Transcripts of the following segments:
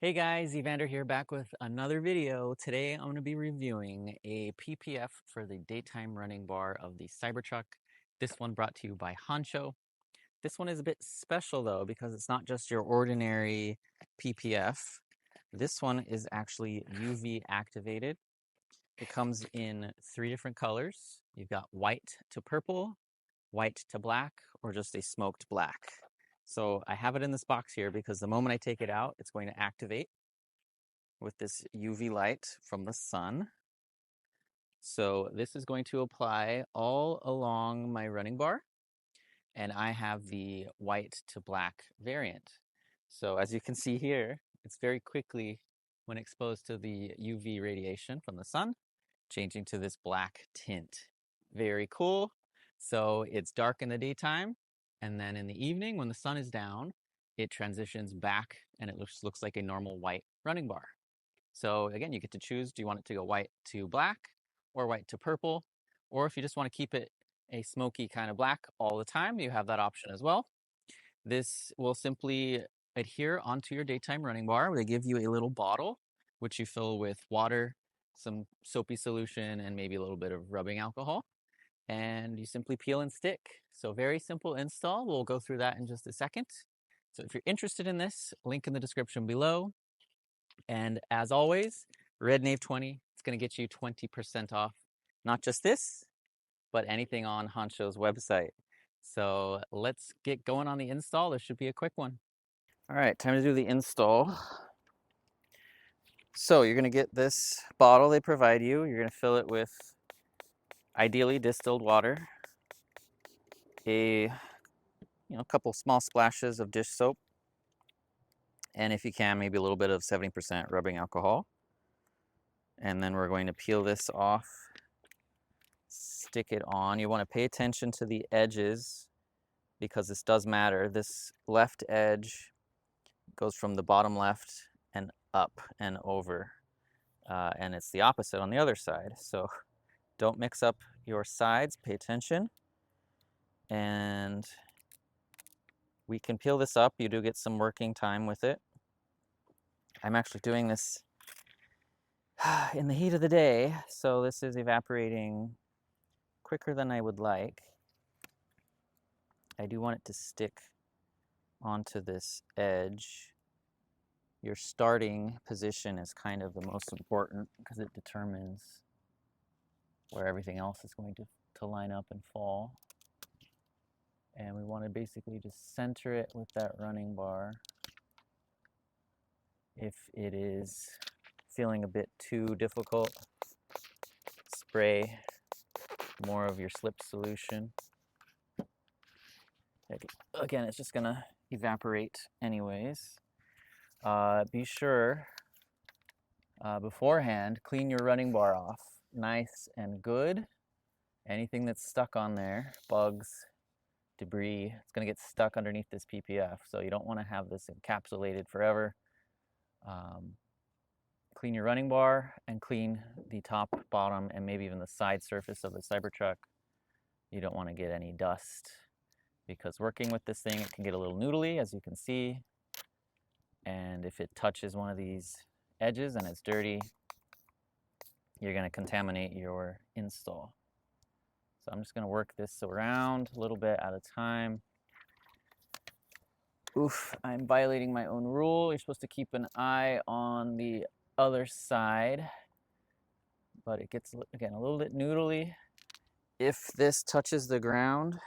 Hey guys, Evander here back with another video. Today I'm going to be reviewing a PPF for the daytime running bar of the Cybertruck. This one brought to you by Hansshow. This one is a bit special though because it's not just your ordinary PPF. This one is actually UV activated. It comes in 3 different colors. You've got white to purple, white to black, or just a smoked black. So I have it in this box here because the moment I take it out, it's going to activate with this UV light from the sun. So this is going to apply all along my running bar, and I have the white to black variant. So as you can see here, it's very quickly, when exposed to the UV radiation from the sun, changing to this black tint. Very cool. So it's dark in the daytime, and then in the evening when the sun is down, it transitions back and it looks like a normal white running bar. So again, you get to choose, do you want it to go white to black or white to purple? Or if you just want to keep it a smoky kind of black all the time, you have that option as well. This will simply adhere onto your daytime running bar. They give you a little bottle, which you fill with water, some soapy solution, and maybe a little bit of rubbing alcohol. And you simply peel and stick. So very simple install. We'll go through that in just a second. So if you're interested in this, link in the description below. And as always, RedKnave20, it's going to get you 20% off, not just this, but anything on Hanssshow's website. So let's get going on the install. This should be a quick one. All right, time to do the install. So you're going to get this bottle they provide you. You're going to fill it with ideally distilled water, a couple small splashes of dish soap, and if you can, maybe a little bit of 70% rubbing alcohol. And then we're going to peel this off, stick it on. You want to pay attention to the edges because this does matter. This left edge goes from the bottom left and up and over, and it's the opposite on the other side. So don't mix up your sides, pay attention. And we can peel this up. You do get some working time with it. I'm actually doing this in the heat of the day, so this is evaporating quicker than I would like. I do want it to stick onto this edge. Your starting position is kind of the most important because it determines where everything else is going to line up and fall. And we want to basically just center it with that running bar. If it is feeling a bit too difficult, spray more of your slip solution. Again, it's just gonna evaporate anyways. Be sure beforehand, clean your running bar off nice and good. Anything that's stuck on there, bugs, debris, it's gonna get stuck underneath this PPF, so you don't wanna have this encapsulated forever. Clean your running bar and clean the top, bottom, and maybe even the side surface of the Cybertruck. You don't wanna get any dust because working with this thing, it can get a little noodly, as you can see. And if it touches one of these edges and it's dirty, you're going to contaminate your install. So I'm just going to work this around a little bit at a time. Oof, I'm violating my own rule. You're supposed to keep an eye on the other side, but it gets, again, a little bit noodly. If this touches the ground,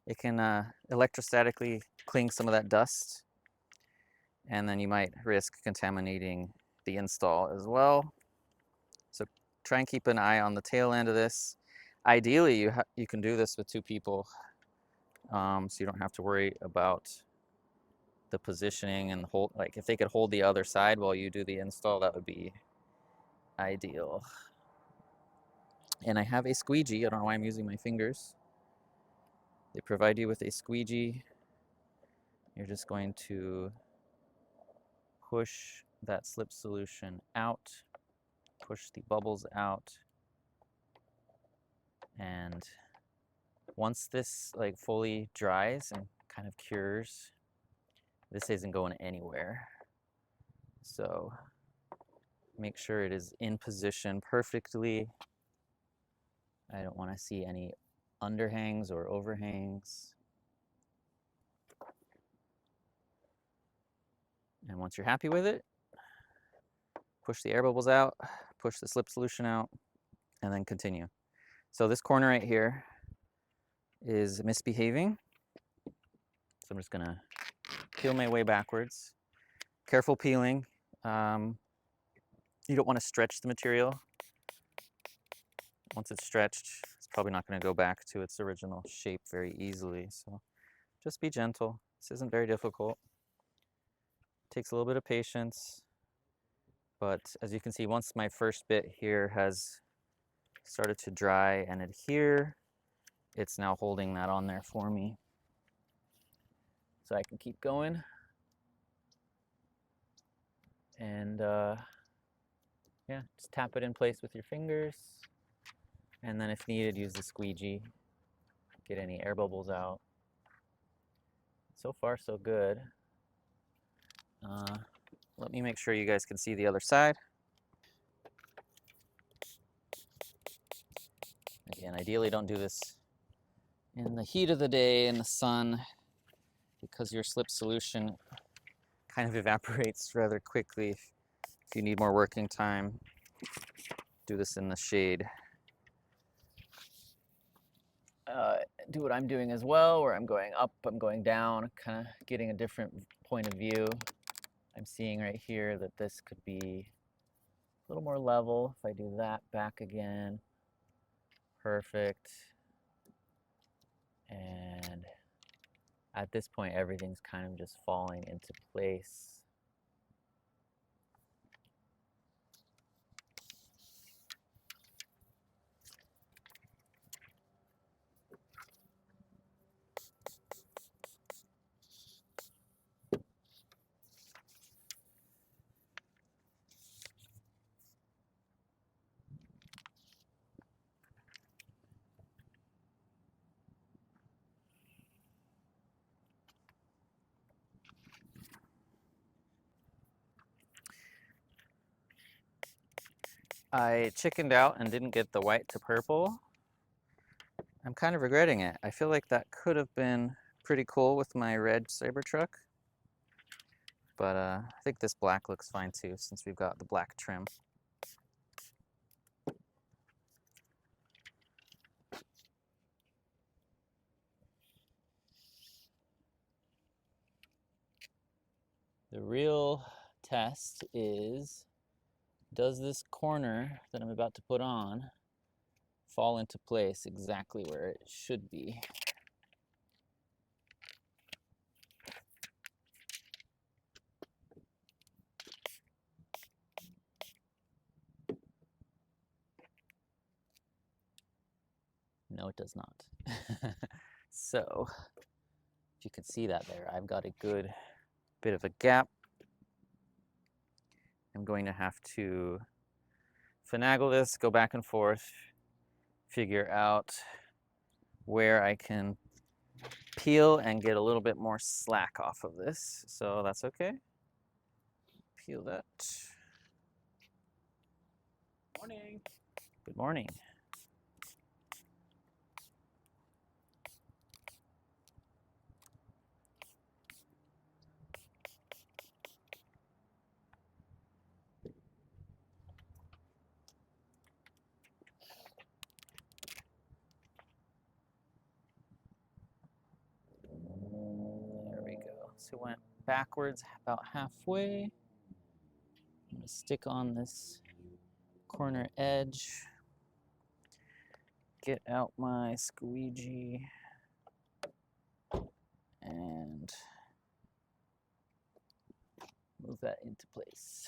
it can electrostatically clean some of that dust, and then you might risk contaminating the install as well. So try and keep an eye on the tail end of this. Ideally, you can do this with 2 people, so you don't have to worry about the positioning and hold. Like if they could hold the other side while you do the install, that would be ideal. And I have a squeegee. I don't know why I'm using my fingers. They provide you with a squeegee. You're just going to push that slip solution out, push the bubbles out, and once this like fully dries and kind of cures, This isn't going anywhere. So make sure it is in position perfectly. I don't want to see any underhangs or overhangs. And once you're happy with it, push the air bubbles out, push the slip solution out, and then continue. So this corner right here is misbehaving. So I'm just gonna peel my way backwards. Careful peeling. You don't want to stretch the material. Once it's stretched, it's probably not going to go back to its original shape very easily. So just be gentle. This isn't very difficult. It takes a little bit of patience. But as you can see, once my first bit here has started to dry and adhere, it's now holding that on there for me. So I can keep going. And yeah, just tap it in place with your fingers. And then if needed, use the squeegee. Get any air bubbles out. So far, so good. Let me make sure you guys can see the other side. Again, ideally don't do this in the heat of the day in the sun because your slip solution kind of evaporates rather quickly. If you need more working time, do this in the shade. Do what I'm doing as well, where I'm going up, I'm going down, kind of getting a different point of view. I'm seeing right here that this could be a little more level. If I do that back again, perfect. And at this point, everything's kind of just falling into place. I chickened out and didn't get the white to purple. I'm kind of regretting it. I feel like that could have been pretty cool with my red Cybertruck. But I think this black looks fine too, since we've got the black trim. The real test is, does this corner that I'm about to put on fall into place exactly where it should be? No, it does not. So, if you can see that there, I've got a good bit of a gap. I'm going to have to finagle this, go back and forth, figure out where I can peel and get a little bit more slack off of this. So that's okay. Peel that. Morning. Good morning. There we go. So went backwards about halfway. I'm gonna stick on this corner edge. Get out my squeegee and move that into place.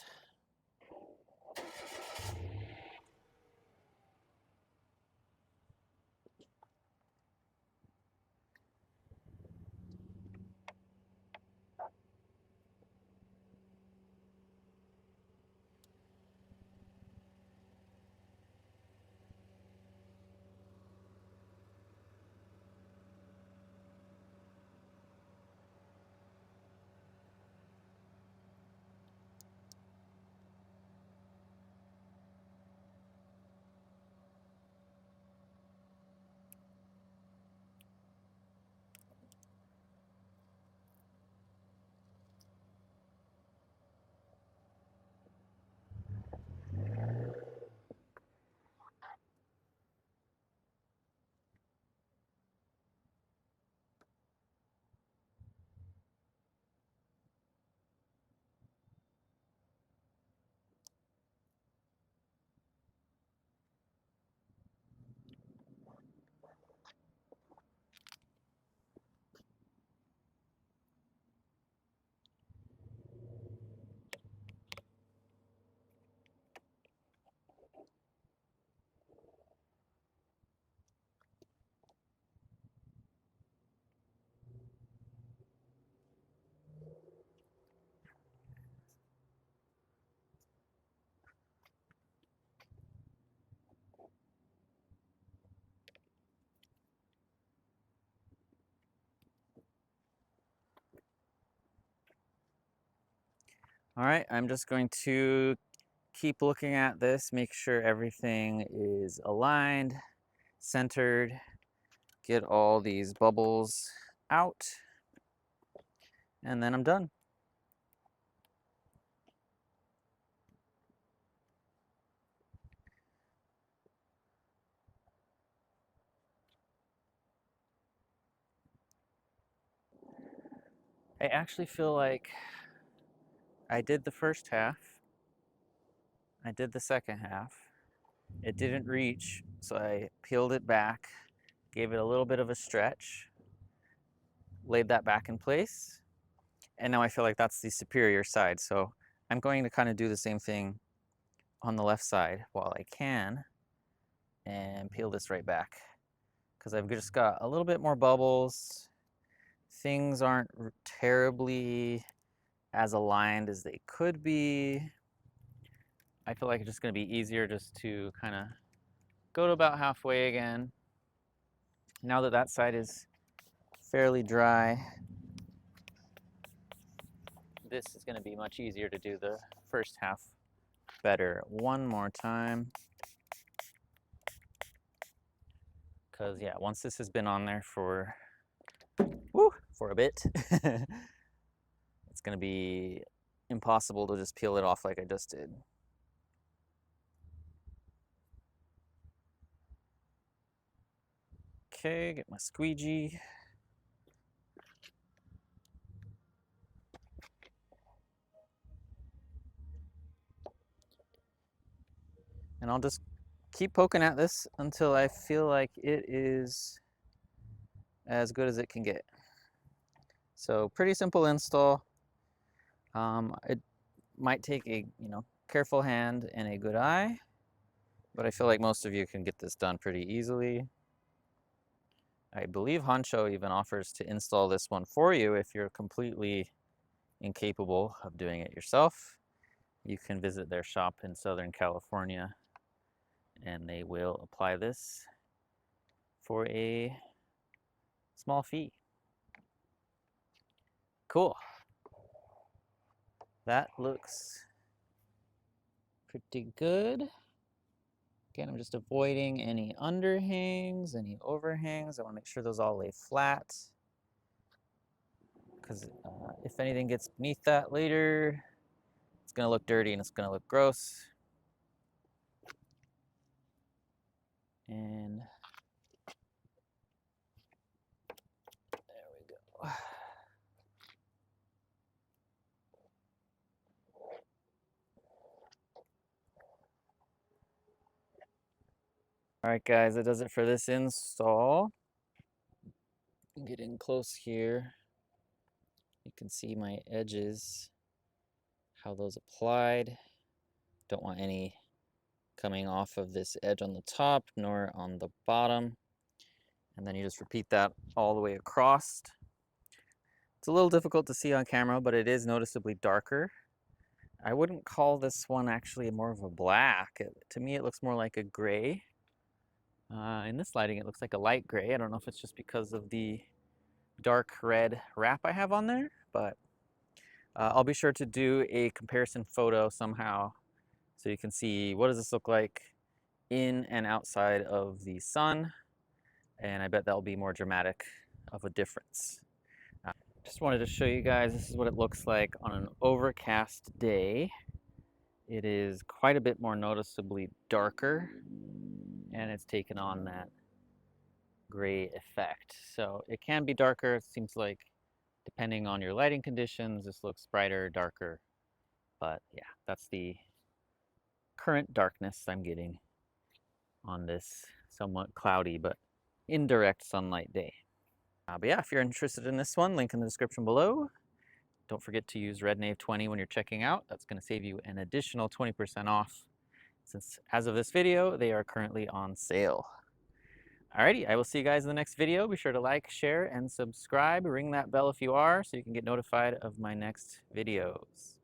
All right, I'm just going to keep looking at this, make sure everything is aligned, centered, get all these bubbles out, and then I'm done. I actually feel like I did the first half, I did the second half. It didn't reach, so I peeled it back, gave it a little bit of a stretch, laid that back in place, and now I feel like that's the superior side. So I'm going to kind of do the same thing on the left side while I can and peel this right back, because I've just got a little bit more bubbles. Things aren't terribly as aligned as they could be. I feel like it's just going to be easier just to kind of go to about halfway again. Now that that side is fairly dry, this is going to be much easier to do the first half better. One more time. Because, yeah, once this has been on there for a bit, it's going to be impossible to just peel it off like I just did. Okay, get my squeegee. And I'll just keep poking at this until I feel like it is as good as it can get. So pretty simple install. It might take a careful hand and a good eye, but I feel like most of you can get this done pretty easily. I believe Hansshow even offers to install this one for you if you're completely incapable of doing it yourself. You can visit their shop in Southern California and they will apply this for a small fee. Cool. That looks pretty good. Again, I'm just avoiding any underhangs, any overhangs. I want to make sure those all lay flat, because if anything gets beneath that later, it's going to look dirty and it's going to look gross. And there we go. All right, guys, that does it for this install. Get in close here. You can see my edges, how those applied. Don't want any coming off of this edge on the top nor on the bottom. And then you just repeat that all the way across. It's a little difficult to see on camera, but it is noticeably darker. I wouldn't call this one actually more of a black. To me, it looks more like a gray. In this lighting, it looks like a light gray. I don't know if it's just because of the dark red wrap I have on there, but I'll be sure to do a comparison photo somehow so you can see what does this look like in and outside of the sun, and I bet that'll be more dramatic of a difference. Just wanted to show you guys, this is what it looks like on an overcast day. It is quite a bit more noticeably darker, and it's taken on that gray effect. So it can be darker. It seems like depending on your lighting conditions, this looks brighter, darker. But yeah, that's the current darkness I'm getting on this somewhat cloudy but indirect sunlight day. But yeah, if you're interested in this one, link in the description below. Don't forget to use RedKnave20 when you're checking out. That's going to save you an additional 20% off, since as of this video, they are currently on sale. Alrighty, I will see you guys in the next video. Be sure to like, share, and subscribe. Ring that bell if you are, so you can get notified of my next videos.